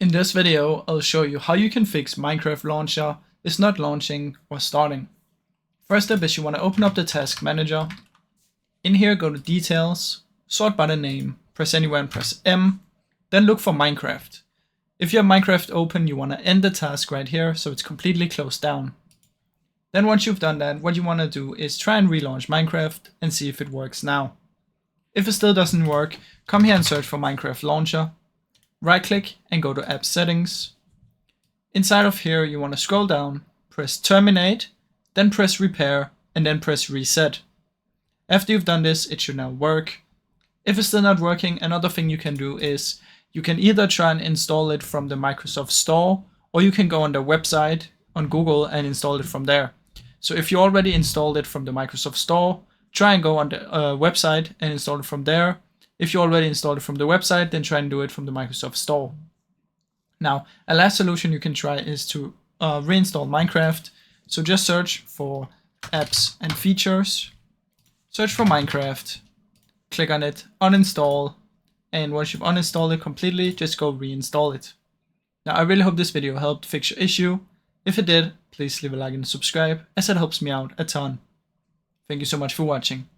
In this video, I'll show you how you can fix Minecraft launcher is not launching or starting. First step is you want to open up the task manager. In here, go to details, sort by the name, press anywhere and press M, then look for Minecraft. If you have Minecraft open, you want to end the task right here so it's completely closed down. Then once you've done that, what you want to do is try and relaunch Minecraft and see if it works now. If it still doesn't work, come here and search for Minecraft launcher. Right click and go to app settings. Inside of here you want to scroll down, press terminate, then press repair and then press reset. After you've done this, it should now work. If it's still not working, another thing you can do is you can either try and install it from the Microsoft Store, or you can go on their website on Google and install it from there. So if you already installed it from the Microsoft Store, try and go on the website and install it from there. If you already installed it from the website, then try and do it from the Microsoft Store. Now, a last solution you can try is to reinstall Minecraft. So just search for apps and features, search for Minecraft, click on it, uninstall, and once you've uninstalled it completely, just go reinstall it. Now, I really hope this video helped fix your issue. If it did, please leave a like and subscribe, as it helps me out a ton. Thank you so much for watching.